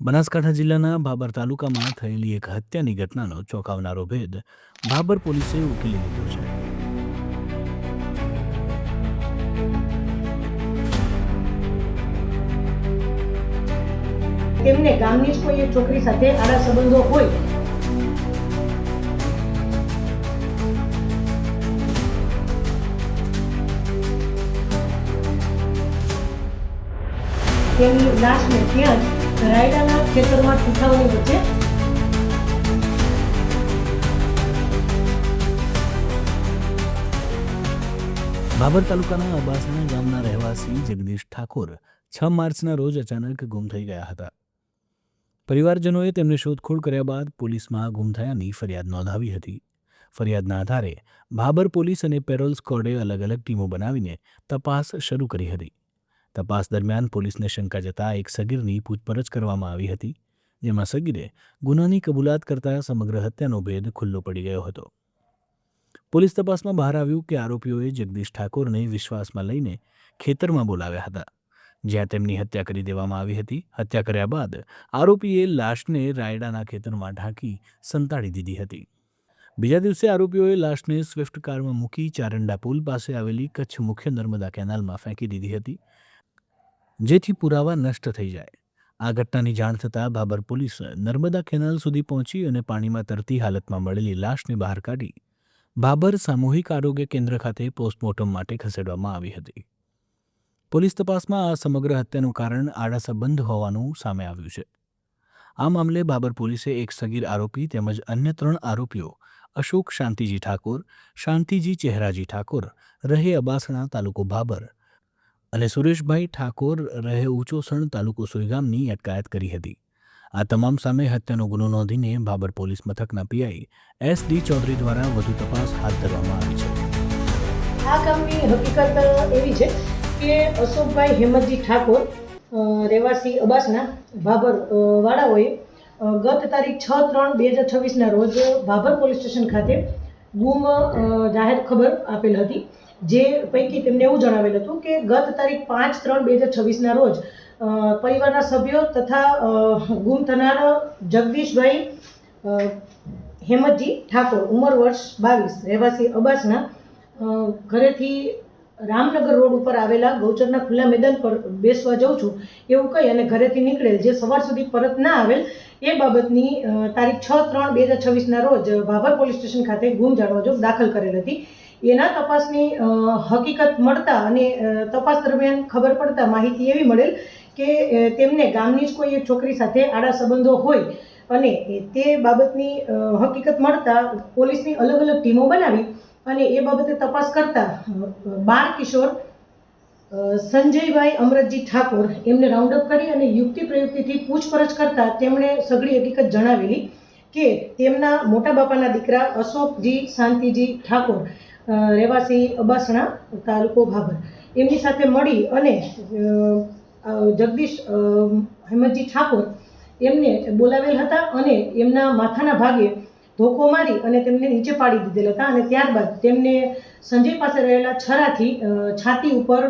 બનાસકાંઠા જિલ્લાના ભાબર તાલુકામાં થયેલી એક હત્યાની ઘટનાનો ચોંકાવનારો ભેદ ભાબર પોલીસે ઉકેલી લીધો છે. તેમને ગામની જ કોઈ એક છોકરી સાથે આડા સંબંધો હોય. તેની લાશને ત્યાં જ રાયડાના ખેતરમાં ઠૂંઠાવની વચ્ચે ભાબર તાલુકાના અબાસણા ગામના રહેવાસી જગદીશ ઠાકોર 6 માર્ચના રોજ અચાનક ગુમ થઈ ગયા હતા. પરિવારજનોએ તેમને શોધખોળ કર્યા બાદ પોલીસમાં ગુમ થયાની ફરિયાદ નોંધાવી હતી. ફરિયાદના આધારે ભાબર પોલીસ અને પેરોલ સ્કોડે અલગ અલગ ટીમો બનાવીને તપાસ શરૂ કરી હતી. તપાસ દરમિયાન પોલીસને શંકા જતા એક સગીરની પૂછપરછ કરવામાં આવી હતી, જેમાં સગીરે ગુનાની કબૂલાત કરતા સમગ્ર હત્યાનો ભેદ ખુલ્લો પડી ગયો હતો. પોલીસ તપાસમાં બહાર આવ્યું કે આરોપીઓએ જગદીશ ઠાકોરને વિશ્વાસમાં લઈને ખેતરમાં બોલાવ્યા હતા, જ્યાં તેમની હત્યા કરી દેવામાં આવી હતી. હત્યા કર્યા બાદ આરોપીએ લાશને રાયડાના ખેતરમાં ઢાંકી સંતાડી દીધી હતી. બીજા દિવસે આરોપીઓએ લાશને સ્વિફ્ટ કારમાં મૂકી ચારંડા પુલ પાસે આવેલી કચ્છ મુખ્ય નર્મદા કેનાલમાં ફેંકી દીધી હતી, જેથી પુરાવા નષ્ટ થઈ જાય. આ ઘટનાની જાણ થતાં ભાબર પોલીસ નર્મદા કેનાલ સુધી પહોંચી અને પાણીમાં તરતી હાલતમાં મળેલી લાશને બહાર કાઢી ભાબર સામૂહિક આરોગ્ય કેન્દ્ર ખાતે પોસ્ટમોર્ટમ માટે ખસેડવામાં આવી હતી. પોલીસ તપાસમાં આ સમગ્ર હત્યાનું કારણ આડા સંબંધ હોવાનું સામે આવ્યું છે. આ મામલે ભાબર પોલીસે એક સગીર આરોપી તેમજ અન્ય 3 આરોપીઓ અશોક શાંતિજી ઠાકોર, શાંતિજી ચહેરાજી ઠાકોર રહે અબાસણા તાલુકો ભાબર અને સુરેશભાઈ ઠાકોર રહે ઊંચોસણ તાલુકો સુઈગામની અટકાયત કરી હતી. આ તમામ સામે હત્યાનો ગુનો નોંધીને ભાબર પોલીસ મથકના પીઆઈ SD ચૌધરી દ્વારા વધુ તપાસ હાથ ધરવામાં આવી છે. આ કામની હકીકત એવી છે કે અશોકભાઈ હેમતજી ઠાકોર રહેવાસી અબાસના ભાબર વાળાઓએ ગત તારીખ 6/3/2026ના રોજ ભાબર પોલીસ સ્ટેશન ખાતે ગુમ જાહેર ખબર આપેલ હતી, જે પૈકી તેમને એવું જણાવેલ હતું કે ગત તારીખ 5/3/2026ના રોજ પરિવારના સભ્યો તથા ગુમ થનાર જગદીશભાઈ હેમતજી ઠાકોર ઉંમર વર્ષ 22 રહેવાસી અબાસના ઘરેથી રામનગર રોડ ઉપર આવેલા ગૌચરના ખુલ્લા મેદાન પર બેસવા જાઉં છું એવું કહી અને ઘરેથી નીકળેલ, જે સવાર સુધી પરત ના આવેલ, એ બાબતની તારીખ 6/3/2026ના રોજ ભાભર પોલીસ સ્ટેશન ખાતે ગુમ જાણવા જોગ દાખલ કરેલ હતી. એના તપાસની હકીકત મળતા અને તપાસ દરમિયાન ખબર પડતા માહિતી એવી મળેલ કે તેમને ગામની જ કોઈ એક છોકરી સાથે આડા સંબંધો હોય અને તે બાબતની હકીકત મળતા પોલીસની અલગ અલગ ટીમો બનાવી અને એ બાબતે તપાસ કરતા બાળ કિશોર સંજયભાઈ અમરતજી ઠાકોર એમને રાઉન્ડઅપ કરી અને યુક્તિ પ્રયુક્તિથી પૂછપરછ કરતા તેમણે સઘળી હકીકત જણાવેલી કે તેમના મોટા બાપાના દીકરા અશોકજી શાંતિજી ઠાકોર રહેવાસી અબાસણા તાલુકો ભાબર એમની સાથે મળી અને જગદીશ હેમતજી ઠાકોર એમને બોલાવેલ હતા અને એમના માથાના ભાગે ધોકો મારી અને તેમને નીચે પાડી દીધેલ હતા અને ત્યારબાદ તેમને સંજય પાસે રહેલા છરાથી છાતી ઉપર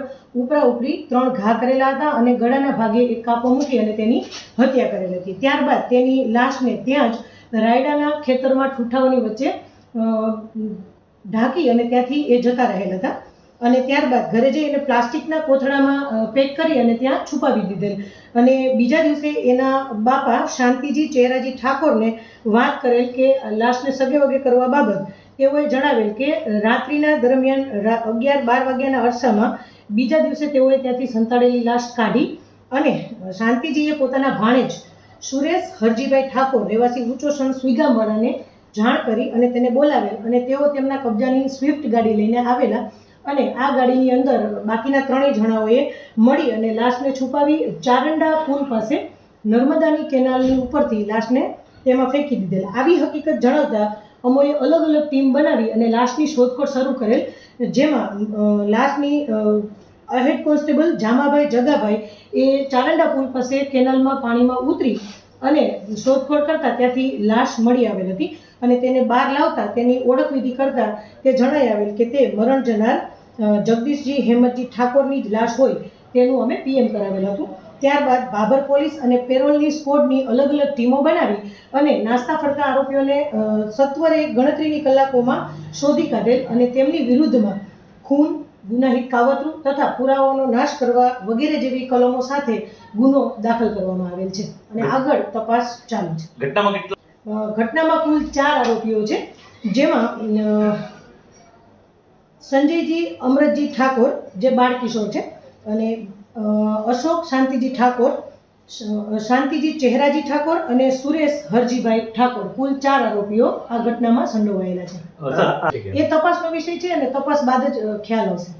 ઉપરા ઉપરી 3 ઘા કરેલા હતા અને ગળાના ભાગે એક કાપો મૂકી અને તેની હત્યા કરેલી હતી. ત્યારબાદ તેની લાશને ત્યાં જ રાયડાના ખેતરમાં ઠૂંઠાઓની વચ્ચે ઢાંકી અને ત્યાંથી એ જતા રહેલા હતા અને ત્યારબાદ ઘરે જઈ અને પ્લાસ્ટિકના કોથળામાં પેક કરી અને ત્યાં છુપાવી દીધેલ અને બીજા દિવસે એના બાપા શાંતિજી ચહેરાજી ઠાકોરને વાત કરેલ કે લાશને સગે વગે કરવા બાબત તેઓએ જણાવેલ કે રાત્રિના દરમિયાન 11-12 વાગ્યાના અરસામાં બીજા દિવસે તેઓએ ત્યાંથી સંતાડેલી લાશ કાઢી અને શાંતિજીએ પોતાના ભાણેજ સુરેશ હરજીભાઈ ઠાકોર રહેવાસી ઊંચોસણ સુઈગામવાળાને જાણ કરી અને તેને બોલાવેલ અને તેઓ તેમના કબજાની સ્વિફ્ટ ગાડી લઈને આવેલા અને આ ગાડીની અંદર બાકીના 3 જણાઓએ મળી અને લાશને છુપાવી ચારંડા પુલ પાસે નર્મદાની કેનાલની ઉપરથી લાશને તેમાં ફેંકી દીધેલ. આવી હકીકત જણાવતા અમોએ અલગ અલગ ટીમ બનાવી અને લાશની શોધખોળ શરૂ કરેલ, જેમાં લાશની હેડ કોન્સ્ટેબલ જામાભાઈ જગાભાઈ એ ચારંડા પુલ પાસે કેનાલમાં પાણીમાં ઉતરી અને શોધખોળ કરતા ત્યાંથી લાશ મળી આવેલ હતી અને તેને બહાર લાવતા તેની ઓળખ વિધિ કરતા તે જણાઈ આવેલ કે તે મરણ જનાર જગદીશજી હેમતજી ઠાકોરની જ લાશ હોય તેનું અમે PM કરાવેલ હતું. ત્યારબાદ ભાભર પોલીસ અને પેરોલની સ્કોડની અલગ અલગ ટીમો બનાવી અને નાસ્તા ફરતા આરોપીઓને સત્વરે ગણતરીની કલાકોમાં શોધી કાઢેલ અને તેમની વિરુદ્ધમાં ખૂન, ગુનાહિત કાવતરું તથા પુરાવાઓનો નાશ કરવા વગેરે જેવી કલમો સાથે ગુનો દાખલ કરવામાં આવેલ છે અને આગળ તપાસ ચાલુ છે. ઘટનામાં કુલ 4 આરોપીઓ છે, જેમાં સંજયજી અમરતજી ઠાકોર જે બાળ કિશોર છે અને અશોક શાંતિજી ઠાકોર, શાંતિજી ચહેરાજી ઠાકોર અને સુરેશ હરજીભાઈ ઠાકોર, કુલ 4 આરોપીઓ આ ઘટનામાં સંડોવાયેલા છે. એ તપાસનો વિષય છે અને તપાસ બાદ જ ખ્યાલ આવશે.